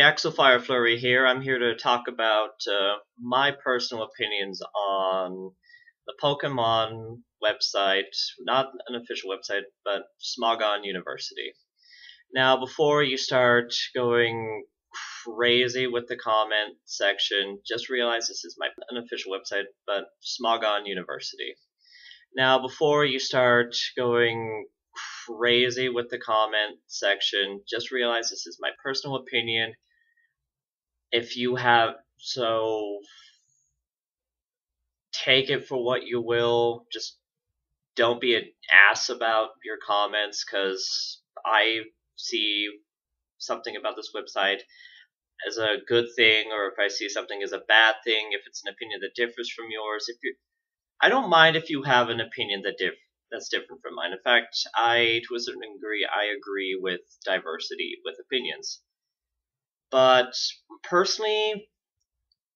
Axel Flurry here. I'm here to talk about my personal opinions on the Pokemon website, not an official website, but Smogon University. Now, before you start going crazy with the comment section, just realize this is my unofficial website, but Smogon University. Now, before you start going crazy with the comment section, just realize this is my personal opinion. If you have, so take it for what you will. Just don't be an ass about your comments, because I see something about this website as a good thing, or if I see something as a bad thing, if it's an opinion that differs from yours. I don't mind if you have an opinion that's different from mine. In fact, to a certain degree, I agree with diversity with opinions. But personally,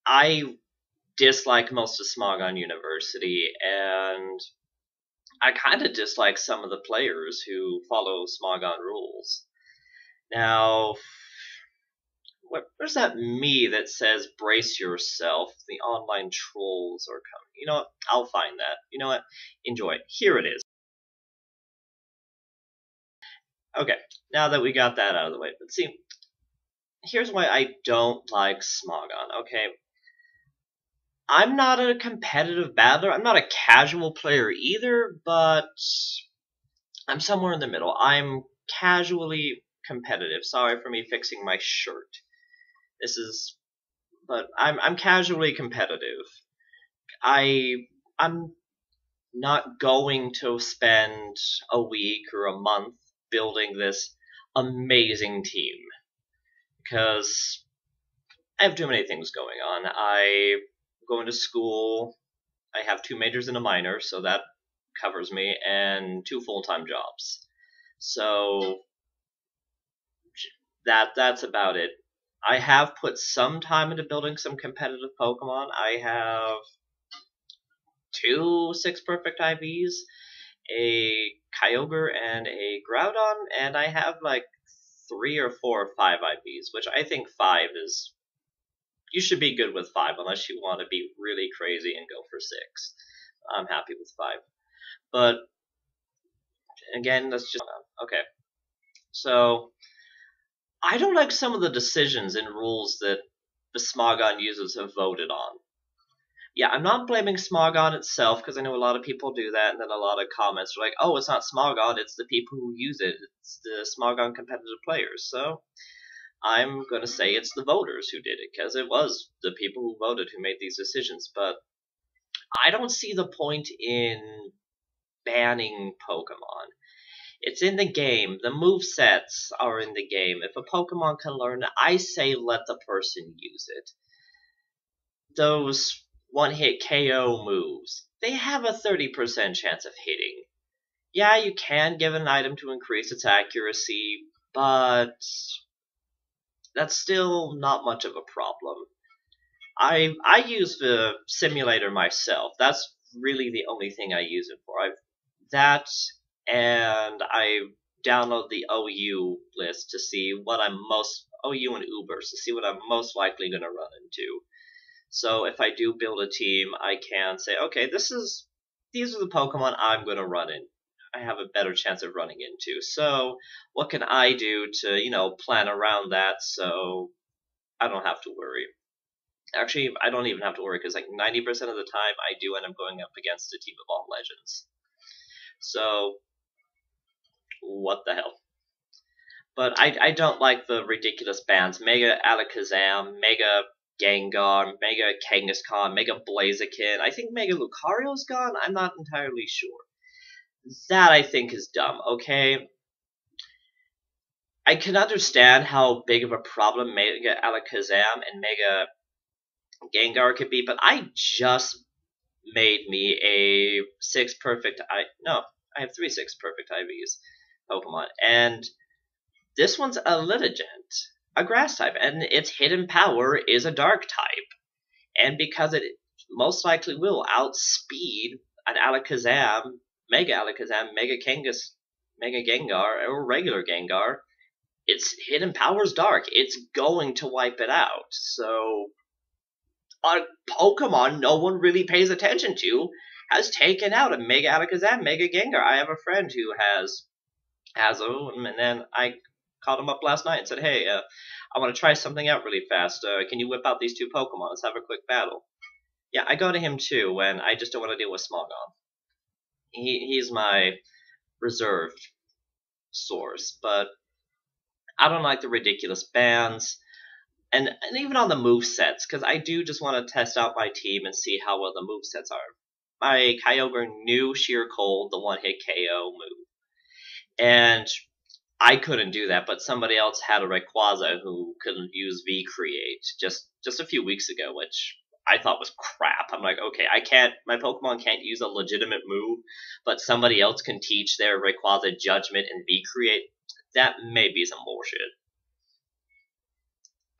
I dislike most of Smogon University, and I kind of dislike some of the players who follow Smogon rules. Now, where's that me that says brace yourself, the online trolls are coming? You know what? I'll find that. You know what? Enjoy. Here it is. Okay, now that we got that out of the way, let's see. Here's why I don't like Smogon, okay? I'm not a competitive battler. I'm not a casual player either, but I'm somewhere in the middle. I'm casually competitive. Sorry for me fixing my shirt. But I'm casually competitive. I'm not going to spend a week or a month building this amazing team, because I have too many things going on. I'm going to school. I have 2 majors and a minor, so that covers me, and 2 full-time jobs. So that's about it. I have put some time into building some competitive Pokemon. I have 2 6 perfect IVs, a Kyogre and a Groudon, and I have like 3 or 4 or 5 IVs, which I think 5 is... You should be good with 5 unless you want to be really crazy and go for 6. I'm happy with 5. But again, that's just... Okay. So, I don't like some of the decisions and rules that the Smogon users have voted on. Yeah, I'm not blaming Smogon itself, because I know a lot of people do that, and then a lot of comments are like, oh, it's not Smogon, it's the people who use it. It's the Smogon competitive players. So, I'm going to say it's the voters who did it, because it was the people who voted who made these decisions. But I don't see the point in banning Pokemon. It's in the game. The movesets are in the game. If a Pokemon can learn it, I say let the person use it. Those one-hit KO moves, they have a 30% chance of hitting. Yeah, you can give an item to increase its accuracy, but that's still not much of a problem. I use the simulator myself. That's really the only thing I use it for. And I download the OU list to see what OU and Ubers to see what I'm most likely going to run into. So if I do build a team, I can say, okay, these are the Pokemon I'm going to run in. I have a better chance of running into. So what can I do to, plan around that so I don't have to worry? Actually, I don't even have to worry, because like 90% of the time I do end up going up against a team of all legends. So, what the hell? But I don't like the ridiculous bans. Mega Alakazam, Mega Gengar, Mega Kangaskhan, Mega Blaziken. I think Mega Lucario's gone? I'm not entirely sure. That I think is dumb, okay? I can understand how big of a problem Mega Alakazam and Mega Gengar could be, but I just made me a 6 perfect... I have 3 6 perfect IVs Pokemon, and this one's a Litigent, a grass type, and its hidden power is a dark type. And because it most likely will outspeed an Alakazam, Mega Gengar, or regular Gengar, its hidden power's dark. It's going to wipe it out. So a Pokemon no one really pays attention to has taken out a Mega Alakazam, Mega Gengar. I have a friend who has them, and then I called him up last night and said, hey, I want to try something out really fast. Can you whip out these two Pokemon? Let's have a quick battle. Yeah, I go to him too when I just don't want to deal with Smogon. He's my reserved source, but I don't like the ridiculous bans. And even on the movesets, because I do just want to test out my team and see how well the movesets are. My Kyogre knew Sheer Cold, the one-hit KO move. And I couldn't do that, but somebody else had a Rayquaza who couldn't use V-Create just a few weeks ago, which I thought was crap. I'm like, okay, my Pokemon can't use a legitimate move, but somebody else can teach their Rayquaza Judgment and V-Create. That may be some bullshit.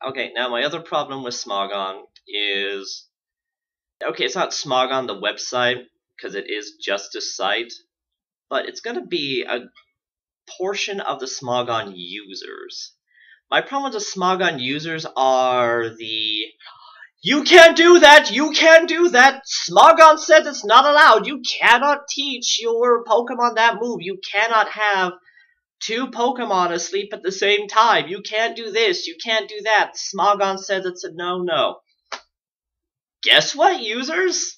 Okay, now my other problem with Smogon is... Okay, it's not Smogon the website, because it is just a site, but it's going to be a portion of the Smogon users. My problem with the Smogon users are the... You can't do that! You can't do that! Smogon says it's not allowed! You cannot teach your Pokemon that move! You cannot have two Pokemon asleep at the same time! You can't do this! You can't do that! Smogon says it's a no-no. Guess what, users?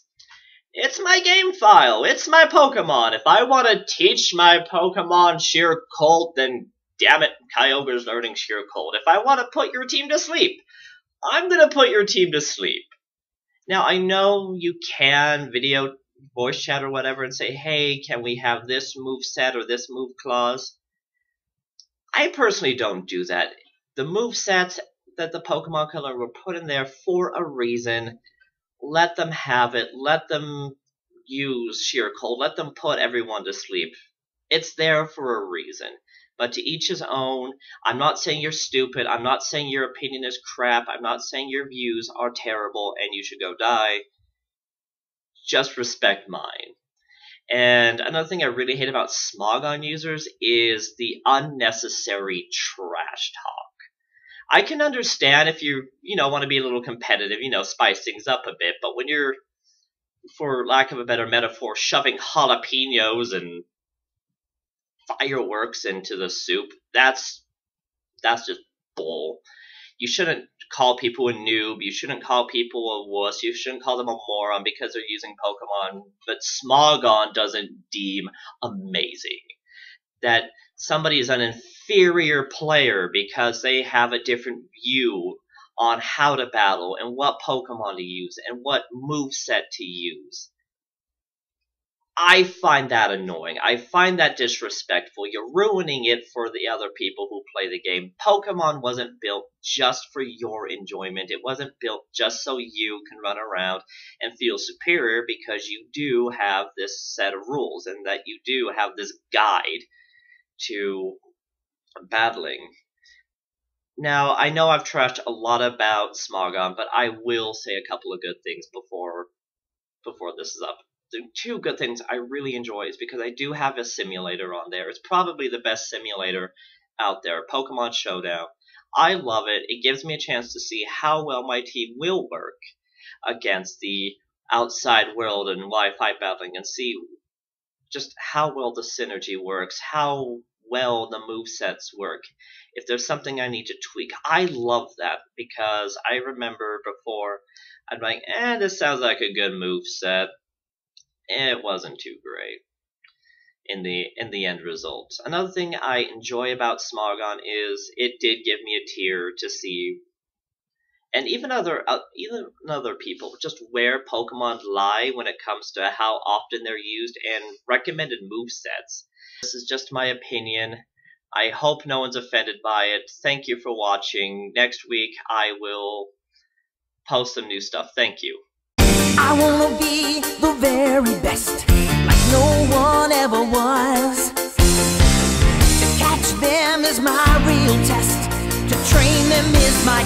It's my game file! It's my Pokemon! If I want to teach my Pokemon Sheer Cold, then damn it, Kyogre's learning Sheer Cold. If I want to put your team to sleep, I'm gonna put your team to sleep. Now, I know you can video voice chat or whatever and say, hey, can we have this move set or this move clause? I personally don't do that. The move sets that the Pokemon Color were put in there for a reason. Let them have it. Let them use Sheer Cold. Let them put everyone to sleep. It's there for a reason. But to each his own. I'm not saying you're stupid. I'm not saying your opinion is crap. I'm not saying your views are terrible and you should go die. Just respect mine. And another thing I really hate about Smogon users is the unnecessary trash talk. I can understand if you want to be a little competitive, spice things up a bit. But when you're, for lack of a better metaphor, shoving jalapenos and fireworks into the soup, that's just bull. You shouldn't call people a noob. You shouldn't call people a wuss. You shouldn't call them a moron because they're using Pokemon. But Smogon doesn't deem amazing that somebody is an inferior player because they have a different view on how to battle and what Pokemon to use and what moveset to use. I find that annoying. I find that disrespectful. You're ruining it for the other people who play the game. Pokemon wasn't built just for your enjoyment. It wasn't built just so you can run around and feel superior, because you do have this set of rules and that you do have this guide to battling. Now, I know I've trashed a lot about Smogon, but I will say a couple of good things before this is up. The two good things I really enjoy is because I do have a simulator on there. It's probably the best simulator out there, Pokemon Showdown. I love it. It gives me a chance to see how well my team will work against the outside world and live fight battling, and see just how well the synergy works, how well the movesets work. If there's something I need to tweak, I love that, because I remember before I'd be like, this sounds like a good moveset. It wasn't too great in the end result. Another thing I enjoy about Smogon is it did give me a tier to see, and even other people, just where Pokemon lie when it comes to how often they're used and recommended movesets. This is just my opinion. I hope no one's offended by it. Thank you for watching. Next week I will post some new stuff. Thank you. I wanna be the very best, like no one ever was. To catch them is my real test. To train them is my